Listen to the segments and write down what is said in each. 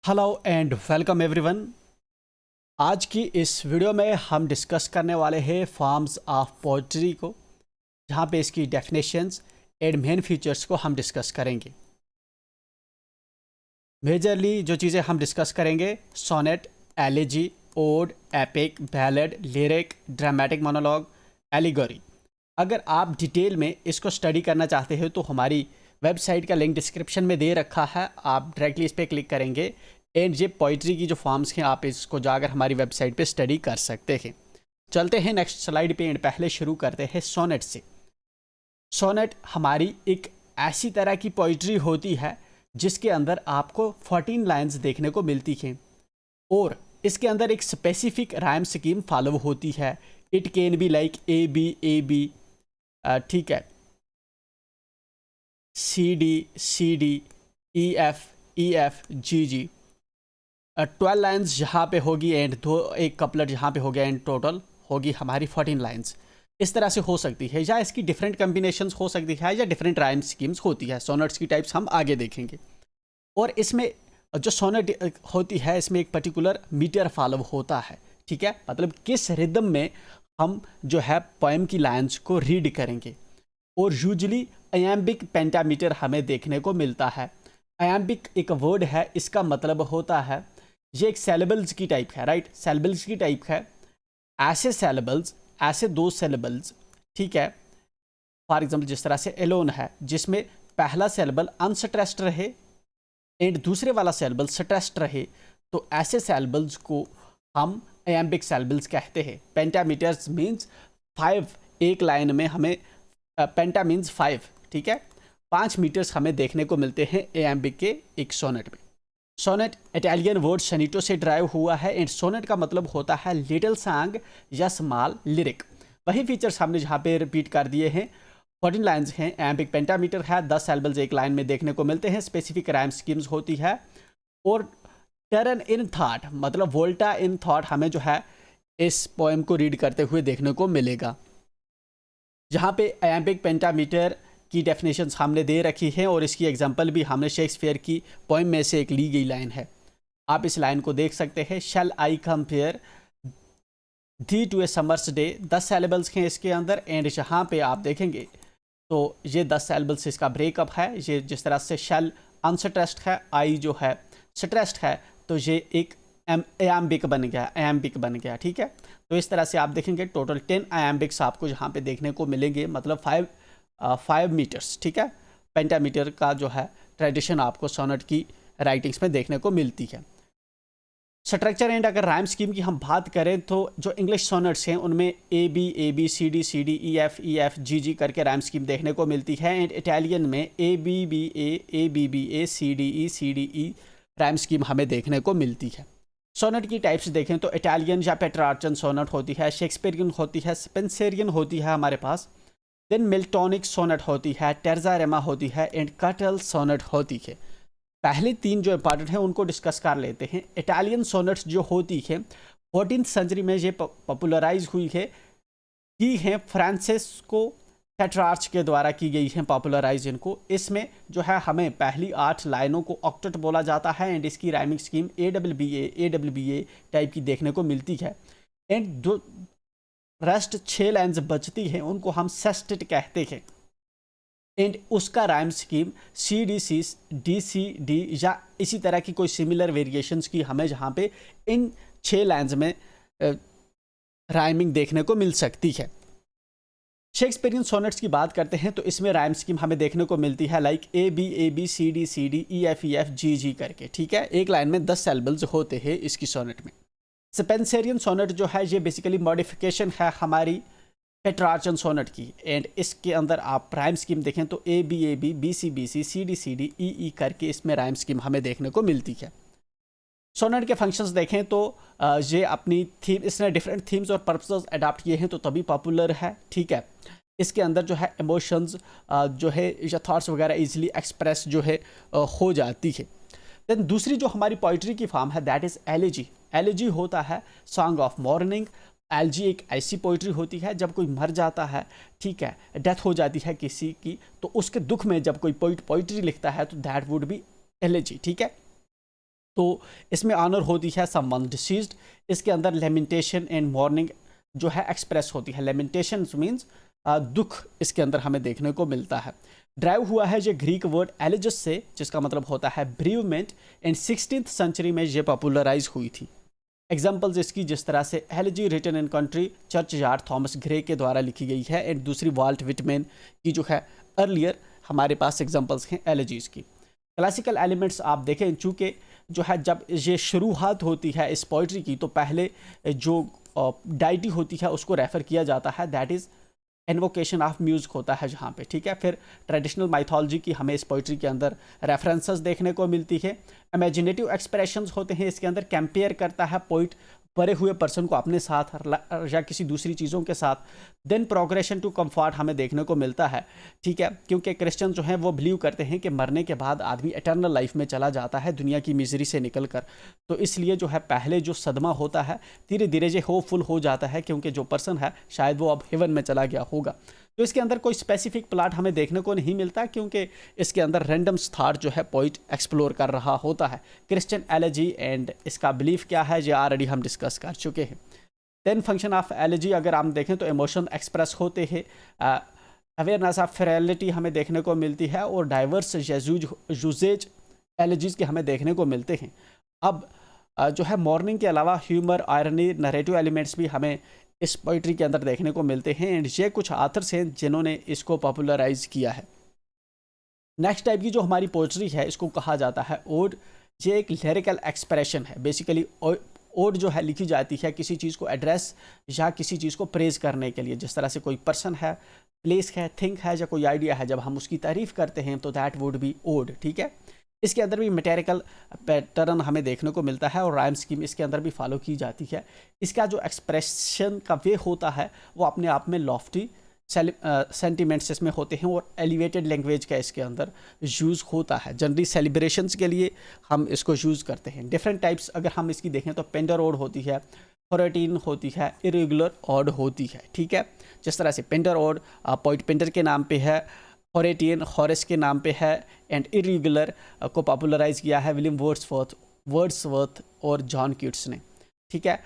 Hello and welcome everyone. आज की इस वीडियो में हम डिस्कस करने वाले हैं फॉर्म्स ऑफ पोइट्री को, जहाँ पे इसकी डेफिनेशंस एंड मेन फीचर्स को हम डिस्कस करेंगे। मेजरली जो चीज़ें हम डिस्कस करेंगे: sonnet, elegy, ode, epic, ballad, lyric, dramatic monologue, allegory. अगर आप डिटेल में इसको स्टडी करना चाहते हो तो हमारी वेबसाइट का लिंक डिस्क्रिप्शन में दे रखा है, आप डायरेक्टली इस पर क्लिक करेंगे एंड ये पोइट्री की जो फॉर्म्स हैं आप इसको जाकर हमारी वेबसाइट पे स्टडी कर सकते हैं। चलते हैं नेक्स्ट स्लाइड पे एंड पहले शुरू करते हैं सोनेट से। सोनेट हमारी एक ऐसी तरह की पोइट्री होती है जिसके अंदर आपको 14 लाइंस देखने को मिलती हैं और इसके अंदर एक स्पेसिफिक राइम स्कीम फॉलो होती है। It can be like A B, ठीक है, C D, E F G G. 12 lines जहाँ पे होगी एंड एक कपलेट जहाँ पे हो गया एंड टोटल होगी हमारी 14 लाइन्स। इस तरह से हो सकती है, या इसकी डिफरेंट कम्बिनेशंस हो सकती है, या डिफरेंट राइम स्कीम्स होती है। सोनेट्स की टाइप्स हम आगे देखेंगे। और इसमें जो सोनेट होती है इसमें एक पर्टिकुलर मीटर फॉलो होता है, ठीक है, मतलब किस रिदम में हम जो है पोएम की लाइन्स को रीड करेंगे। और यूजली अयम्बिक पेंटामीटर हमें देखने को मिलता है। अयम्बिक एक वर्ड है, इसका मतलब होता है, ये एक सेलेबल्स की टाइप है, राइट, सेलेबल्स की टाइप है। ऐसे सेलेबल्स, ऐसे दो सेलेबल्स, ठीक है, फॉर एग्जाम्पल जिस तरह से एलोन है जिसमें पहला सेलेबल अनस्ट्रेस्ड रहे एंड दूसरे वाला सेलेबल स्ट्रेस्ड रहे, तो ऐसे सेलेबल्स को हम अयम्बिक सेलेबल्स कहते हैं। पेंटामीटर्स मीन्स 5, एक लाइन में हमें पेंटा मीन्स 5, ठीक है, 5 मीटर्स हमें देखने को मिलते हैं एएम्बिक के एक सोनेट में। सोनेट इटालियन वर्ड सनीटो से ड्राइव हुआ है एंड सोनेट का मतलब होता है लिटिल सॉन्ग या स्मॉल लिरिक। वही फीचर्स हमने जहाँ पे रिपीट कर दिए हैं। 14 लाइन्स हैं, एम्बिक पेंटामीटर है, 10 सेलेबल्स एक लाइन में देखने को मिलते हैं, स्पेसिफिक राइम स्कीम्स होती है। और टर्न इन थॉट मतलब वोल्टा इन थॉट हमें जो है इस पोएम को रीड करते हुए देखने को मिलेगा। जहाँ पे अयम्बिक पेंटामीटर की डेफिनेशंस हमने दे रखी है और इसकी एग्जांपल भी हमने शेक्सपियर की पोएम में से एक ली गई लाइन है। आप इस लाइन को देख सकते हैं, shall I compare thee to a summer's day. 10 syllables हैं इसके अंदर एंड जहाँ पे आप देखेंगे तो ये 10 सेलेबल्स इसका ब्रेकअप है। ये जिस तरह से शैल अनस्ट्रेस्ड है, आई जो है स्ट्रेस्ड है, तो ये एक अयम्बिक बन गया, अयम्बिक बन गया, ठीक है। तो इस तरह से आप देखेंगे टोटल 10 अयम्बिक्स आपको यहाँ पे देखने को मिलेंगे, मतलब 5 मीटर्स, ठीक है। पेंटामीटर का जो है ट्रेडिशन आपको सोनेट की राइटिंग्स में देखने को मिलती है। स्ट्रक्चर एंड अगर राइम स्कीम की हम बात करें तो जो इंग्लिश सोनेट्स हैं उनमें A B C D E F G करके राइम स्कीम देखने को मिलती है एंड इटालियन में A B A C D E rhyme scheme हमें देखने को मिलती है। सोनेट की टाइप्स देखें तो इटालियन या पेट्रार्चन सोनेट होती है, शेक्सपियरियन होती है, स्पेंसरियन होती है हमारे पास, देन मिल्टोनिक सोनेट होती है, टेर्जारेमा होती है एंड कटल सोनेट होती है। पहले 3 जो इंपॉर्टेंट हैं उनको डिस्कस कर लेते हैं। इटालियन सोनेट्स जो होती है 14th सेंचुरी में ये पॉपुलराइज हुई है, की हैं फ्रांसिस्को पेट्रार्च के द्वारा की गई हैं पॉपुलराइज इनको। इसमें जो है हमें पहली 8 लाइनों को ऑक्टेट बोला जाता है एंड इसकी राइमिंग स्कीम ए टाइप की देखने को मिलती है एंड जो रेस्ट 6 लाइन्स बचती हैं उनको हम सेस्टेट कहते हैं एंड उसका राइम स्कीम सी डी या इसी तरह की कोई सिमिलर वेरिएशंस की हमें जहाँ पे इन 6 लाइन्स में राइमिंग देखने को मिल सकती है। शेक्सपियरियन सोनेट्स की बात करते हैं तो इसमें राइम स्कीम हमें देखने को मिलती है like A B C D E F G करके, ठीक है। एक लाइन में 10 सेलेबल्स होते हैं इसकी सोनेट में। स्पेंसरियन सोनेट जो है ये बेसिकली मॉडिफिकेशन है हमारी पेट्रार्चन सोनेट की एंड इसके अंदर आप राइम स्कीम देखें तो ए बी सी डी ई करके इसमें राइम स्कीम हमें देखने को मिलती है। सोनेट के फंक्शंस देखें तो ये अपनी थीम, इसने डिफरेंट थीम्स और पर्पसेस अडॉप्ट किए हैं तो तभी पॉपुलर है, ठीक है। इसके अंदर जो है इमोशंस जो है या थॉट्स वगैरह इजीली एक्सप्रेस जो है हो जाती है। देन दूसरी जो हमारी पोइट्री की फॉर्म है दैट इज़ एलेजी। एलेजी होता है सॉन्ग ऑफ मॉर्निंग। एलजी एक ऐसी पोइट्री होती है जब कोई मर जाता है, ठीक है, डेथ हो जाती है किसी की, तो उसके दुख में जब कोई पोइट्री लिखता है तो दैट वुड बी एलेजी, ठीक है। तो इसमें ऑनर होती है समवन डिसीज्ड। इसके अंदर लेमेंटेशन एंड मॉर्निंग जो है एक्सप्रेस होती है। लेमेंटेशन मीन्स दुख इसके अंदर हमें देखने को मिलता है। ड्राइव हुआ है ये ग्रीक वर्ड एलिजस से, जिसका मतलब होता है ब्रीवमेंट, एंड 16th सेंचुरी में ये पॉपुलराइज हुई थी। एग्जाम्पल्स इसकी जिस तरह से elegy written in country churchyard Thomas Gray के द्वारा लिखी गई है, एंड दूसरी वाल्ट विटमैन की जो है अर्लियर हमारे पास एग्जाम्पल्स हैं एलिजीज की। क्लासिकल एलिमेंट्स आप देखें, चूँकि जो है जब ये शुरुआत होती है इस पोइट्री की, तो पहले जो डाइटी होती है उसको रेफ़र किया जाता है, that is invocation of music होता है जहाँ पे, ठीक है। फिर ट्रेडिशनल माइथोलॉजी की हमें इस पोइट्री के अंदर रेफरेंसेस देखने को मिलती है। इमेजिनेटिव एक्सप्रेशंस होते हैं इसके अंदर, कंपेयर करता है पोइट मरे हुए पर्सन को अपने साथ या किसी दूसरी चीज़ों के साथ। देन प्रोग्रेशन टू कंफर्ट हमें देखने को मिलता है, ठीक है, क्योंकि क्रिश्चियन जो हैं वो बिलीव करते हैं कि मरने के बाद आदमी एटर्नल लाइफ में चला जाता है दुनिया की मिजरी से निकल कर। तो इसलिए जो है पहले जो सदमा होता है धीरे धीरे ये होपफुल हो जाता है, क्योंकि जो पर्सन है शायद वो अब हेवन में चला गया होगा। तो इसके अंदर कोई स्पेसिफिक प्लाट हमें देखने को नहीं मिलता, क्योंकि इसके अंदर रैंडम थॉट जो है पोइट एक्सप्लोर कर रहा होता है। क्रिश्चियन एलर्जी एंड इसका बिलीफ क्या है ये ऑलरेडी हम डिस्कस कर चुके हैं। देन फंक्शन ऑफ एलर्जी अगर हम देखें तो इमोशन एक्सप्रेस होते हैं, अवेयरनेस ऑफ फेरेलिटी हमें देखने को मिलती है, और डाइवर्स यूजेज एलर्जीज के हमें देखने को मिलते हैं। अब जो है मॉर्निंग के अलावा ह्यूमर, आयरनी, नरेटिव एलिमेंट्स भी हमें इस पोइट्री के अंदर देखने को मिलते हैं, एंड ये कुछ आथर्स हैं जिन्होंने इसको पॉपुलराइज किया है। नेक्स्ट टाइप की जो हमारी पोइट्री है इसको कहा जाता है ओड। ये एक लिरिकल एक्सप्रेशन है। बेसिकली ओड जो है लिखी जाती है किसी चीज़ को एड्रेस या किसी चीज़ को प्रेज करने के लिए। जिस तरह से कोई पर्सन है, प्लेस है, थिंग है या कोई आइडिया है, जब हम उसकी तारीफ करते हैं तो दैट वुड बी ओड, ठीक है। इसके अंदर भी मैटेरिकल पैटर्न हमें देखने को मिलता है, और राइम स्कीम इसके अंदर भी फॉलो की जाती है। इसका जो एक्सप्रेशन का वे होता है वो अपने आप में लॉफ्टी सेंटिमेंट्स इसमें होते हैं, और एलिवेटेड लैंग्वेज का इसके अंदर यूज़ होता है। जनरली सेलिब्रेशंस के लिए हम इसको यूज़ करते हैं। डिफरेंट टाइप्स अगर हम इसकी देखें तो पेंडर ओड होती है, होरेटीन होती है, इरेगुलर ओड होती है, ठीक है। जिस तरह से पेंडर ओड पोइट पेंडर के नाम पे है, होरेटियन हॉरेस के नाम पे है, एंड इरेगुलर को पॉपुलराइज किया है विलियम वर्ड्सवर्थ और जॉन कीट्स ने, ठीक है।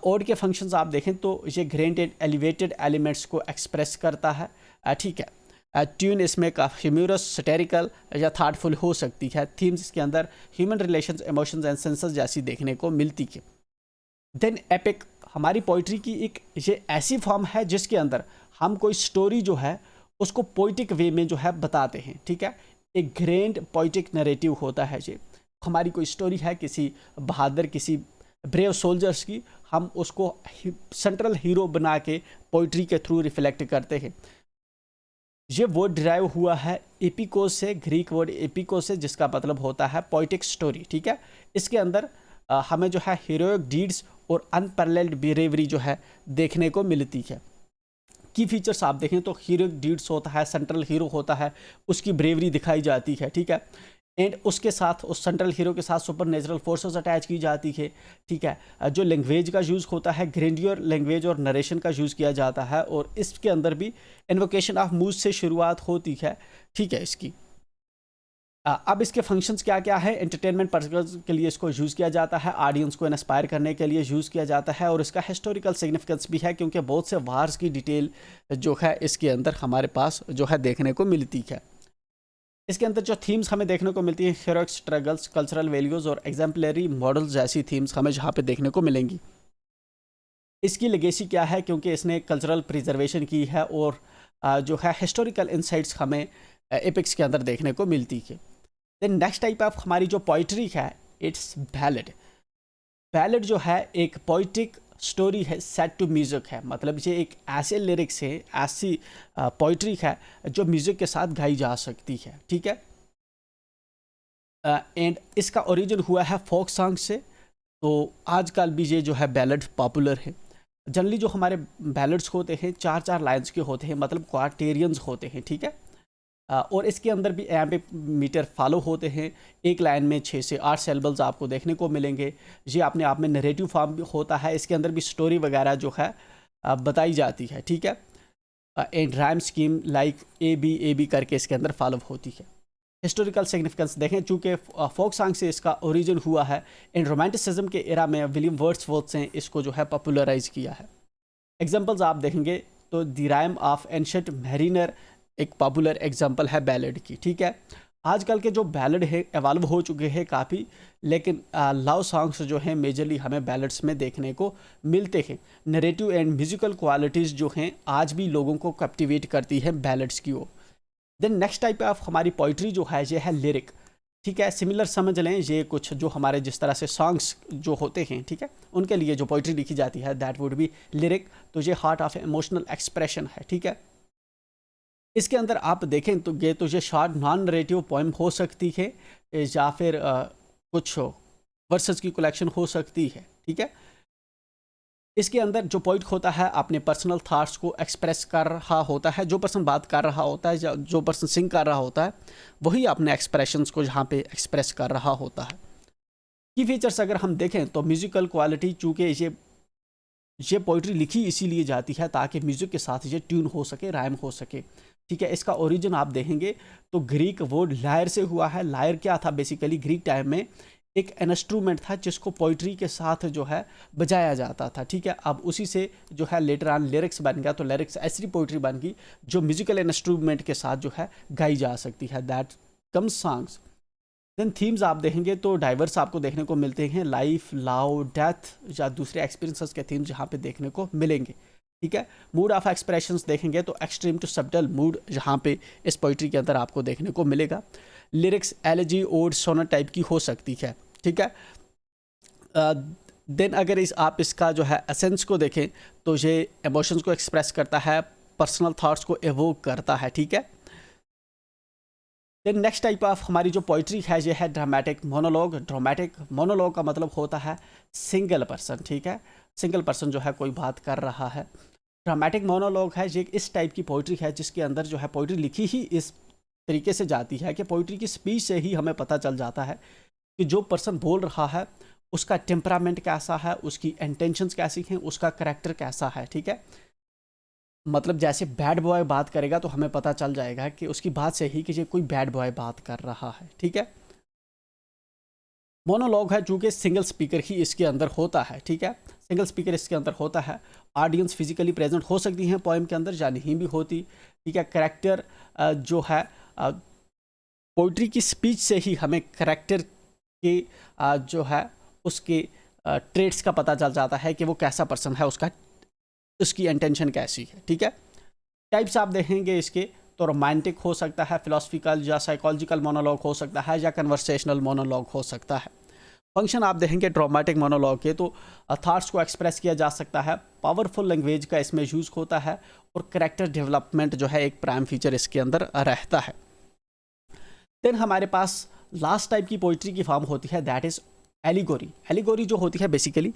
ओड के फंक्शंस आप देखें तो ये ग्रेंटेड एलिवेटेड एलिमेंट्स को एक्सप्रेस करता है, ठीक है। ट्यून इसमें काफ़ी ह्यूमरस, सटेरिकल या थाटफुल हो सकती है। थीम्स इसके अंदर human relations, emotions and senses जैसी देखने को मिलती है। देन एपिक हमारी पोइट्री की एक ये ऐसी फॉर्म है जिसके अंदर हम कोई स्टोरी जो है उसको पोइटिक वे में जो है बताते हैं, ठीक है। एक ग्रैंड पोइटिक नरेटिव होता है ये। हमारी कोई स्टोरी है किसी बहादुर, किसी ब्रेव सोल्जर्स की, हम उसको सेंट्रल हीरो बना के पोइट्री के थ्रू रिफ्लेक्ट करते हैं। ये वर्ड डिराइव हुआ है एपिकोस से, ग्रीक वर्ड एपिकोस से, जिसका मतलब होता है पोइटिक स्टोरी, ठीक है। इसके अंदर हमें जो है हीरोइक डीड्स और अनपैरेलल्ड बिहेवियरी जो है देखने को मिलती है। की फीचर्स आप देखें तो हीरोइक डीड्स होता है, सेंट्रल हीरो होता है, उसकी ब्रेवरी दिखाई जाती है, ठीक है। एंड उसके साथ उस सेंट्रल हीरो के साथ सुपर नेचुरल फोर्सेस अटैच की जाती है, ठीक है। जो लैंग्वेज का यूज़ होता है ग्रेंडियर लैंग्वेज और नरेशन का यूज़ किया जाता है, और इसके अंदर भी इन्वोकेशन ऑफ मूज से शुरुआत होती है, ठीक है इसकी। अब इसके फंक्शंस क्या क्या है। एंटरटेनमेंट पर्पज के लिए इसको यूज़ किया जाता है, ऑडियंस को इंस्पायर करने के लिए यूज़ किया जाता है, और इसका हिस्टोरिकल सिग्निफिकेंस भी है, क्योंकि बहुत से वार्स की डिटेल जो है इसके अंदर हमारे पास जो है देखने को मिलती है। इसके अंदर जो थीम्स हमें देखने को मिलती है हीरोइक स्ट्रगल्स, कल्चरल वैल्यूज़ और एग्जाम्पलरी मॉडल्स जैसी थीम्स हमें जहाँ पे देखने को मिलेंगी। इसकी लेगेसी क्या है, क्योंकि इसने कल्चरल प्रिजर्वेशन की है, और जो है हिस्टोरिकल इंसाइट्स हमें एपिक्स के अंदर देखने को मिलती है। देन नेक्स्ट टाइप ऑफ हमारी जो पोइट्री है इट्स बैलेड। बैलेड जो है एक पोइटिक स्टोरी है सेट टू म्यूज़िक है, मतलब ये एक ऐसे लिरिक्स है, ऐसी पोइट्री है जो म्यूज़िक के साथ गाई जा सकती है, ठीक है। एंड इसका ओरिजिन हुआ है फोक सॉन्ग से, तो आजकल भी ये जो है बैलेड पॉपुलर है। जनरली जो हमारे बैलेड्स होते हैं 4-4 लाइन्स के होते हैं, मतलब क्वार्टेरियंस होते हैं, ठीक है। और इसके अंदर भी यहाँ पे मीटर फॉलो होते हैं। एक लाइन में 6 से 8 सिलेबल्स आपको देखने को मिलेंगे। ये अपने आप में नरेटिव फॉर्म भी होता है, इसके अंदर भी स्टोरी वगैरह जो है बताई जाती है, ठीक है। And rhyme scheme like A B करके इसके अंदर फॉलो होती है। हिस्टोरिकल सिग्निफिकेंस देखें, चूँकि फोक सॉन्ग से इसका ओरिजिन हुआ है, इन रोमांटिसिज्म के एरा में विलियम वर्ड्सवर्थ ने इसको जो है पॉपुलराइज किया है। एग्जांपल्स आप देखेंगे तो the rhyme of ancient mariner एक पॉपुलर एग्जांपल है बैलेड की, ठीक है। आजकल के जो बैलेड है एवॉल्व हो चुके हैं काफ़ी, लेकिन लव सॉन्ग्स जो हैं मेजरली हमें बैलेड्स में देखने को मिलते हैं। नरेटिव एंड म्यूजिकल क्वालिटीज़ जो हैं आज भी लोगों को कैप्टिवेट करती है बैलेड्स की ओर। देन नेक्स्ट टाइप ऑफ हमारी पोइट्री जो है ये है लिरिक, ठीक है। सिमिलर समझ लें, ये कुछ जो हमारे जिस तरह से सॉन्ग्स जो होते हैं, ठीक है, उनके लिए जो पोइट्री लिखी जाती है दैट वुड बी लिरिक। तो ये हार्ट ऑफ इमोशनल एक्सप्रेशन है, ठीक है। इसके अंदर आप देखें तो ये शॉर्ट नॉन नरेटिव पोएम हो सकती है या फिर कुछ वर्सेस की कलेक्शन हो सकती है, ठीक है। इसके अंदर जो पॉइंट होता है अपने पर्सनल थाट्स को एक्सप्रेस कर रहा होता है, जो पर्सन बात कर रहा होता है या जो पर्सन सिंग कर रहा होता है वही अपने एक्सप्रेशंस को यहाँ पे एक्सप्रेस कर रहा होता है। की फीचर्स अगर हम देखें तो म्यूज़िकल क्वालिटी, चूँकि ये पोइट्री लिखी इसीलिए जाती है ताकि म्यूज़िक के साथ ये ट्यून हो सके, राइम हो सके, ठीक है। इसका ओरिजिन आप देखेंगे तो ग्रीक वर्ड लायर से हुआ है। लायर क्या था? बेसिकली ग्रीक टाइम में एक इंस्ट्रूमेंट था जिसको पोइट्री के साथ जो है बजाया जाता था, ठीक है। अब उसी से जो है लेटर ऑन लिरिक्स बन गया, तो लिरिक्स ऐसी पोइट्री बन गई जो म्यूजिकल इंस्ट्रूमेंट के साथ जो है गाई जा सकती है, that comes songs. Then themes आप देखेंगे तो डाइवर्स आपको देखने को मिलते हैं, लाइफ, लव, डेथ या दूसरे एक्सपीरियंसेस के थीम्स यहाँ पे देखने को मिलेंगे, ठीक है। मूड ऑफ एक्सप्रेशंस देखेंगे तो एक्सट्रीम टू सबटल मूड यहाँ पे इस पोइट्री के अंदर आपको देखने को मिलेगा। Lyrics elegy, ode, sonnet type की हो सकती है, ठीक है। देन अगर आप इसका जो है एसेंस को देखें तो ये इमोशंस को एक्सप्रेस करता है, पर्सनल थॉट्स को एवोक करता है, ठीक है। देन नेक्स्ट टाइप ऑफ हमारी जो पोइट्री है ये है ड्रामेटिक मोनोलॉग। ड्रामेटिक मोनोलॉग का मतलब होता है सिंगल पर्सन, ठीक है। सिंगल पर्सन जो है कोई बात कर रहा है। ड्रामेटिक मोनोलॉग है ये इस टाइप की पोइट्री है जिसके अंदर जो है पोइट्री लिखी ही इस तरीके से जाती है कि पोइट्री की स्पीच से ही हमें पता चल जाता है कि जो पर्सन बोल रहा है उसका टेम्परामेंट कैसा है, उसकी इंटेंशंस कैसी हैं, उसका करैक्टर कैसा है, ठीक है। मतलब जैसे बैड बॉय बात करेगा तो हमें पता चल जाएगा कि उसकी बात से ही कि ये कोई बैड बॉय बात कर रहा है, ठीक है। मोनोलॉग है चूँकि सिंगल स्पीकर ही इसके अंदर होता है, ठीक है। सिंगल स्पीकर इसके अंदर होता है। ऑडियंस फिजिकली प्रेजेंट हो सकती हैं पोएम के अंदर या नहीं भी होती, ठीक है। करैक्टर जो है पोइट्री की स्पीच से ही हमें करैक्टर के जो है उसके ट्रेड्स का पता चल जाता है कि वो कैसा पर्सन है, उसकी इंटेंशन कैसी है, ठीक है। टाइप्स आप देखेंगे इसके तो रोमांटिक हो सकता है, फिलोसफिकल या साइकोलॉजिकल मोनोलॉग हो सकता है, या कन्वर्सेशनल मोनोलॉग हो सकता है। फंक्शन आप देखेंगे ड्रामेटिक मोनोलॉग के तो थॉट्स को एक्सप्रेस किया जा सकता है, पावरफुल लैंग्वेज का इसमें यूज़ होता है और करैक्टर डेवलपमेंट जो है एक प्राइम फीचर इसके अंदर रहता है। देन हमारे पास लास्ट टाइप की पोइट्री की फॉर्म होती है दैट इज़ एलिगोरी। एलिगोरी जो होती है बेसिकली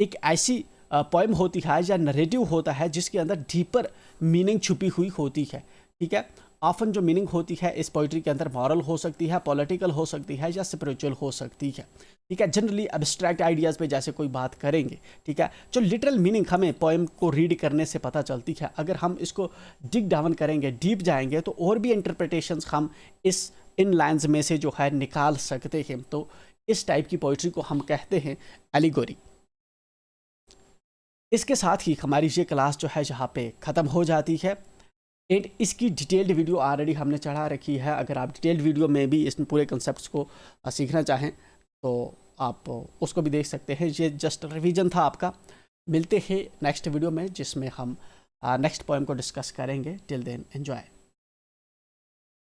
एक ऐसी पोएम होती है या नरेटिव होता है जिसके अंदर डीपर मीनिंग छुपी हुई होती है, ठीक है। ऑफन जो मीनिंग होती है इस पोइट्री के अंदर मॉरल हो सकती है, पॉलिटिकल हो सकती है या स्पिरिचुअल हो सकती है, ठीक है। जनरली एब्स्ट्रैक्ट आइडियाज़ पे जैसे कोई बात करेंगे, ठीक है। जो लिटरल मीनिंग हमें पोएम को रीड करने से पता चलती है, अगर हम इसको डिग डाउन करेंगे, डीप जाएंगे तो और भी इंटरप्रिटेशंस हम इन लाइन्स में से जो है निकाल सकते हैं। तो इस टाइप की पोइट्री को हम कहते हैं एलिगोरी। इसके साथ ही हमारी ये क्लास जो है यहाँ पे ख़त्म हो जाती है एंड इसकी डिटेल्ड वीडियो ऑलरेडी हमने चढ़ा रखी है। अगर आप डिटेल्ड वीडियो में भी इस पूरे कंसेप्ट को सीखना चाहें तो आप उसको भी देख सकते हैं। ये जस्ट रिवीजन था आपका। मिलते हैं नेक्स्ट वीडियो में जिसमें हम नेक्स्ट पोएम को डिस्कस करेंगे। Till then enjoy.